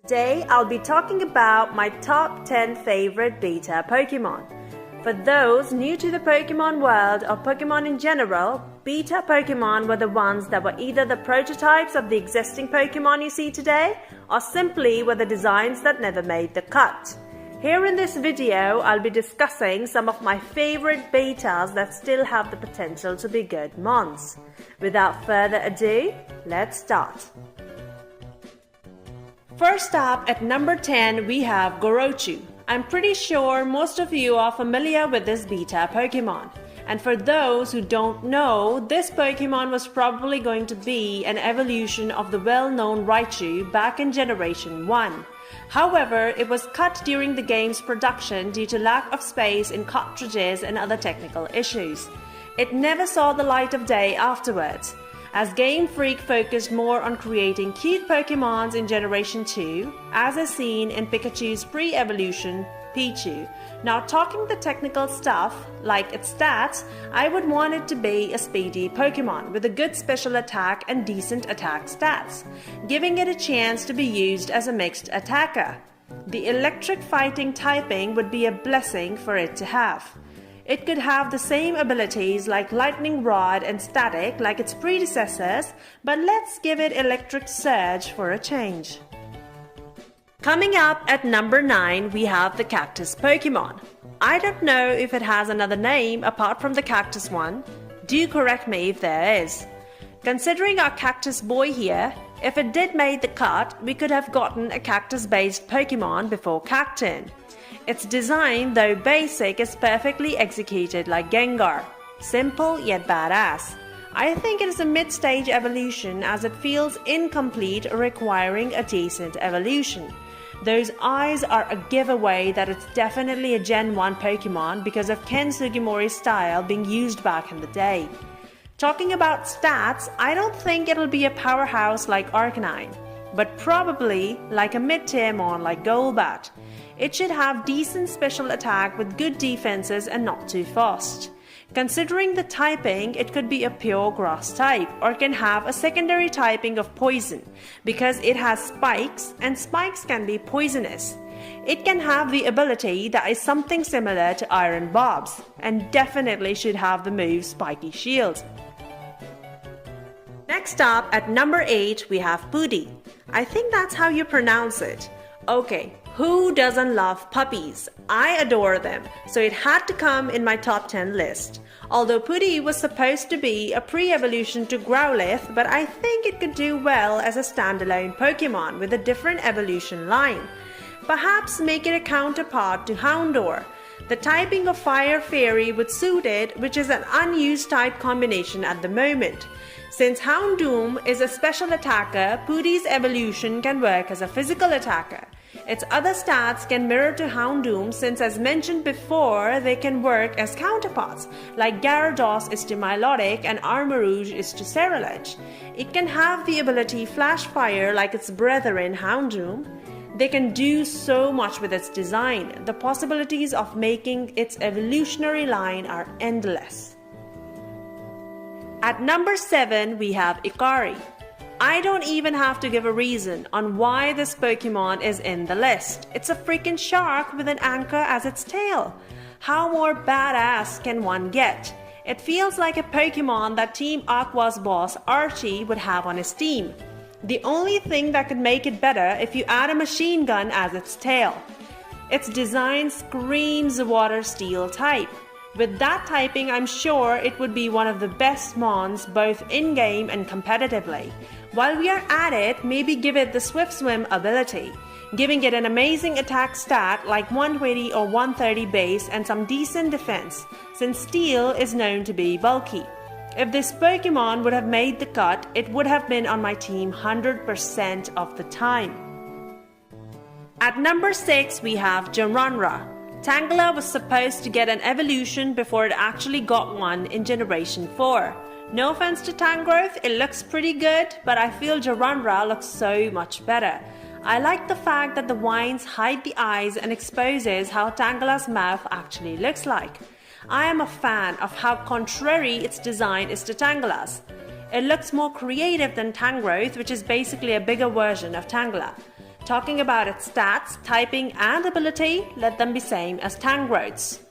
Today, I'll be talking about my top 10 favorite beta Pokemon. For those new to the Pokemon world or Pokemon in general, beta Pokemon were the ones that were either the prototypes of the existing Pokemon you see today, or simply were the designs that never made the cut. Here in this video, I'll be discussing some of my favorite betas that still have the potential to be good mons. Without further ado, let's start. First up, at number 10, we have Gorochu. I'm pretty sure most of you are familiar with this beta Pokemon. And for those who don't know, this Pokemon was probably going to be an evolution of the well-known Raichu back in Generation 1. However, it was cut during the game's production due to lack of space in cartridges and other technical issues. It never saw the light of day afterwards, as Game Freak focused more on creating cute Pokemons in Generation 2, as is seen in Pikachu's pre-evolution, Pichu. Now, talking the technical stuff, like its stats, I would want it to be a speedy Pokemon with a good special attack and decent attack stats, giving it a chance to be used as a mixed attacker. The electric fighting typing would be a blessing for it to have. It could have the same abilities like Lightning Rod and Static like its predecessors, but let's give it Electric Surge for a change. Coming up at number 9, we have the Cactus Pokemon. I don't know if it has another name apart from the Cactus one. Do correct me if there is. Considering our Cactus boy here, if it did make the cut, we could have gotten a cactus-based Pokemon before Cacturne. Its design, though basic, is perfectly executed like Gengar. Simple yet badass. I think it is a mid-stage evolution as it feels incomplete, requiring a decent evolution. Those eyes are a giveaway that it's definitely a Gen 1 Pokemon because of Ken Sugimori's style being used back in the day. Talking about stats, I don't think it'll be a powerhouse like Arcanine, but probably like a mid-tier mon like Golbat. It should have decent special attack with good defenses and not too fast. Considering the typing, it could be a pure grass type or can have a secondary typing of poison because it has spikes and spikes can be poisonous. It can have the ability that is something similar to Iron Bob's and definitely should have the move Spiky Shield. Next up at number 8, we have Pooty. I think that's how you pronounce it. Okay. Who doesn't love puppies? I adore them, so it had to come in my top 10 list. Although Pooty was supposed to be a pre-evolution to Growlithe, but I think it could do well as a standalone Pokemon with a different evolution line. Perhaps make it a counterpart to Houndour. The typing of Fire Fairy would suit it, which is an unused type combination at the moment. Since Houndoom is a special attacker, Pooty's evolution can work as a physical attacker. Its other stats can mirror to Houndoom since, as mentioned before, they can work as counterparts, like Gyarados is to Milotic and Armarouge is to Cerulege. It can have the ability Flash Fire like its brethren Houndoom. They can do so much with its design. The possibilities of making its evolutionary line are endless. At number 7, we have Ikari. I don't even have to give a reason on why this Pokemon is in the list. It's a freaking shark with an anchor as its tail. How more badass can one get? It feels like a Pokemon that Team Aqua's boss Archie would have on his team. The only thing that could make it better if you add a machine gun as its tail. Its design screams water steel type. With that typing, I'm sure it would be one of the best mons both in-game and competitively. While we are at it, maybe give it the Swift Swim ability, giving it an amazing attack stat like 120 or 130 base and some decent defense, since steel is known to be bulky. If this Pokemon would have made the cut, it would have been on my team 100% of the time. At number 6, we have Genronra. Tangela was supposed to get an evolution before it actually got one in Generation 4. No offense to Tangrowth, it looks pretty good, but I feel Genronra looks so much better. I like the fact that the vines hide the eyes and exposes how Tangela's mouth actually looks like. I am a fan of how contrary its design is to Tangela's. It looks more creative than Tangrowth, which is basically a bigger version of Tangela. Talking about its stats, typing and ability, let them be same as Tangrowth's.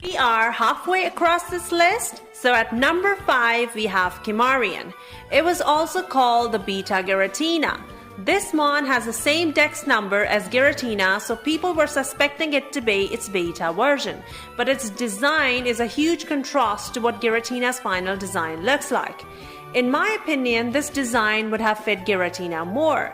We are halfway across this list, so at number 5 we have Kimarian. It was also called the Beta Giratina. This mon has the same dex number as Giratina, so people were suspecting it to be its beta version, but its design is a huge contrast to what Giratina's final design looks like. In my opinion, this design would have fit Giratina more.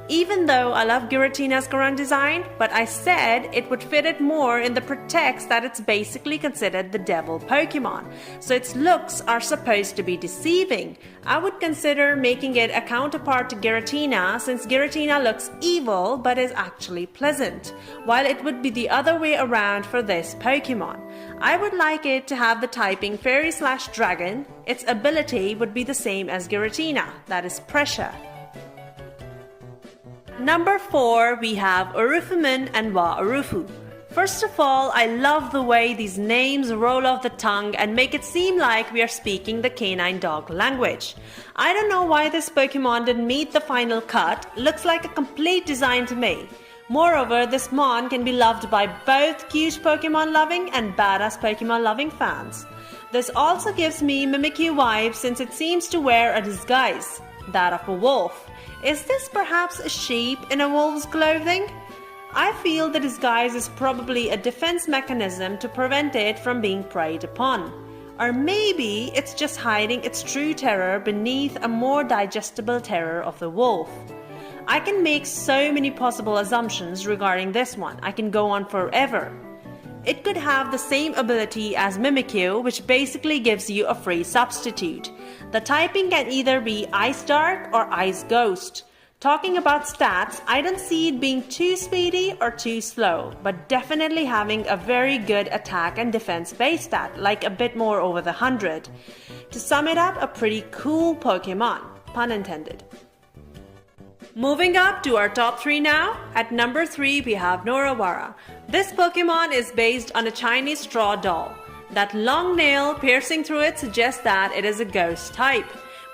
Even though I love Giratina's current design, but I said it would fit it more in the pretext that it's basically considered the devil Pokemon, so its looks are supposed to be deceiving. I would consider making it a counterpart to Giratina, since Giratina looks evil but is actually pleasant, while it would be the other way around for this Pokemon. I would like it to have the typing Fairy/Dragon. Its ability would be the same as Giratina, that is Pressure. Number 4, we have Urufumon and Wa-Urufu. First of all, I love the way these names roll off the tongue and make it seem like we are speaking the canine dog language. I don't know why this Pokemon didn't meet the final cut. Looks like a complete design to me. Moreover, this mon can be loved by both cute Pokemon loving and badass Pokemon loving fans. This also gives me Mimikyu vibes since it seems to wear a disguise, that of a wolf. Is this perhaps a sheep in a wolf's clothing? I feel the disguise is probably a defense mechanism to prevent it from being preyed upon. Or maybe it's just hiding its true terror beneath a more digestible terror of the wolf. I can make so many possible assumptions regarding this one. I can go on forever. It could have the same ability as Mimikyu, which basically gives you a free substitute. The typing can either be Ice Dark or Ice Ghost. Talking about stats, I don't see it being too speedy or too slow, but definitely having a very good attack and defense base stat, like a bit more over the 100. To sum it up, a pretty cool Pokemon, pun intended. Moving up to our top 3 now, at number 3 we have Norawara. This Pokemon is based on a Chinese straw doll. That long nail piercing through it suggests that it is a ghost type,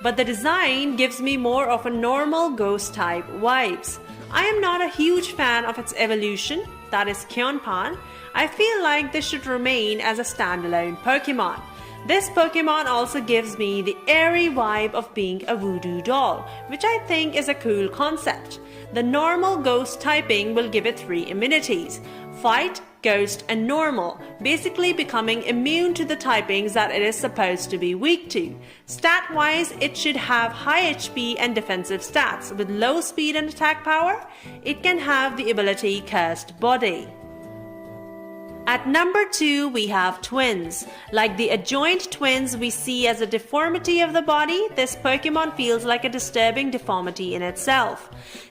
but the design gives me more of a normal ghost type vibes. I am not a huge fan of its evolution, that is Kyonpan. I feel like this should remain as a standalone Pokemon. This Pokemon also gives me the airy vibe of being a voodoo doll, which I think is a cool concept. The normal ghost typing will give it 3 immunities: Fight, Ghost and Normal, basically becoming immune to the typings that it is supposed to be weak to. Stat-wise, it should have high HP and defensive stats. With low speed and attack power, it can have the ability Cursed Body. At number 2, we have Twins. Like the adjoint twins we see as a deformity of the body, this Pokemon feels like a disturbing deformity in itself.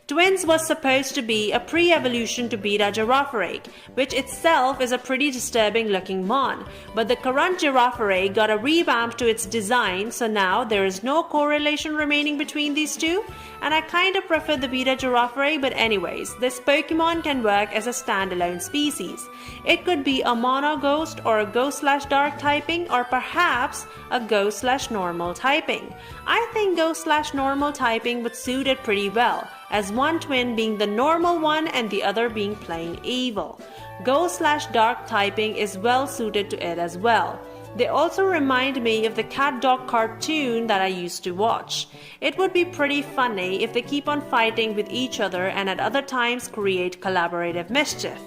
Twins was supposed to be a pre-evolution to Beta Girafarig, which itself is a pretty disturbing looking mon, but the current Girafarig got a revamp to its design, so now there is no correlation remaining between these two, and I kinda prefer the Beta Girafarig, but anyways, this Pokemon can work as a standalone species. It could be a mono ghost or a ghost/dark typing, or perhaps a ghost/normal typing. I think ghost/normal typing would suit it pretty well, as one twin being the normal one and the other being plain evil. Ghost/dark typing is well suited to it as well. They also remind me of the cat dog cartoon that I used to watch. It would be pretty funny if they keep on fighting with each other and at other times create collaborative mischief.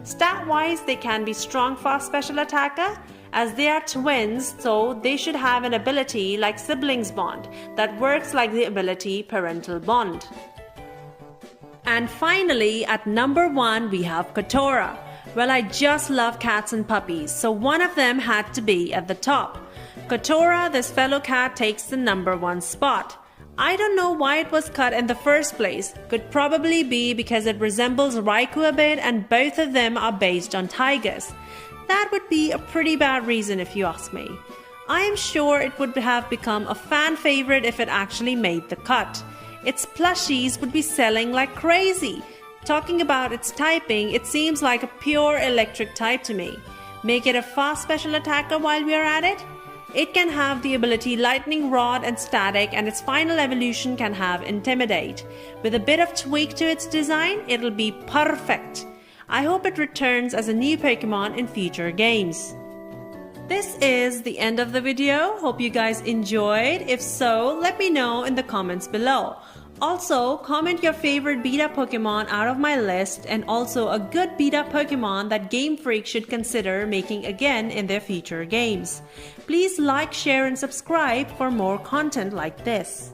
Stat-wise, they can be strong, fast special attacker, as they are twins, so they should have an ability like Siblings Bond that works like the ability Parental Bond. And finally, at number 1, we have Kotora. Well, I just love cats and puppies, so one of them had to be at the top. Kotora, this fellow cat, takes the number 1 spot. I don't know why it was cut in the first place. Could probably be because it resembles Raikou a bit and both of them are based on tigers. That would be a pretty bad reason if you ask me. I am sure it would have become a fan favorite if it actually made the cut. Its plushies would be selling like crazy. Talking about its typing, it seems like a pure electric type to me. Make it a fast special attacker while we are at it. It can have the ability Lightning Rod and Static, and its final evolution can have Intimidate. With a bit of tweak to its design, it'll be perfect. I hope it returns as a new Pokemon in future games. This is the end of the video. Hope you guys enjoyed. If so, let me know in the comments below. Also, comment your favorite beta Pokemon out of my list and also a good beta Pokemon that Game Freak should consider making again in their future games. Please like, share, and subscribe for more content like this.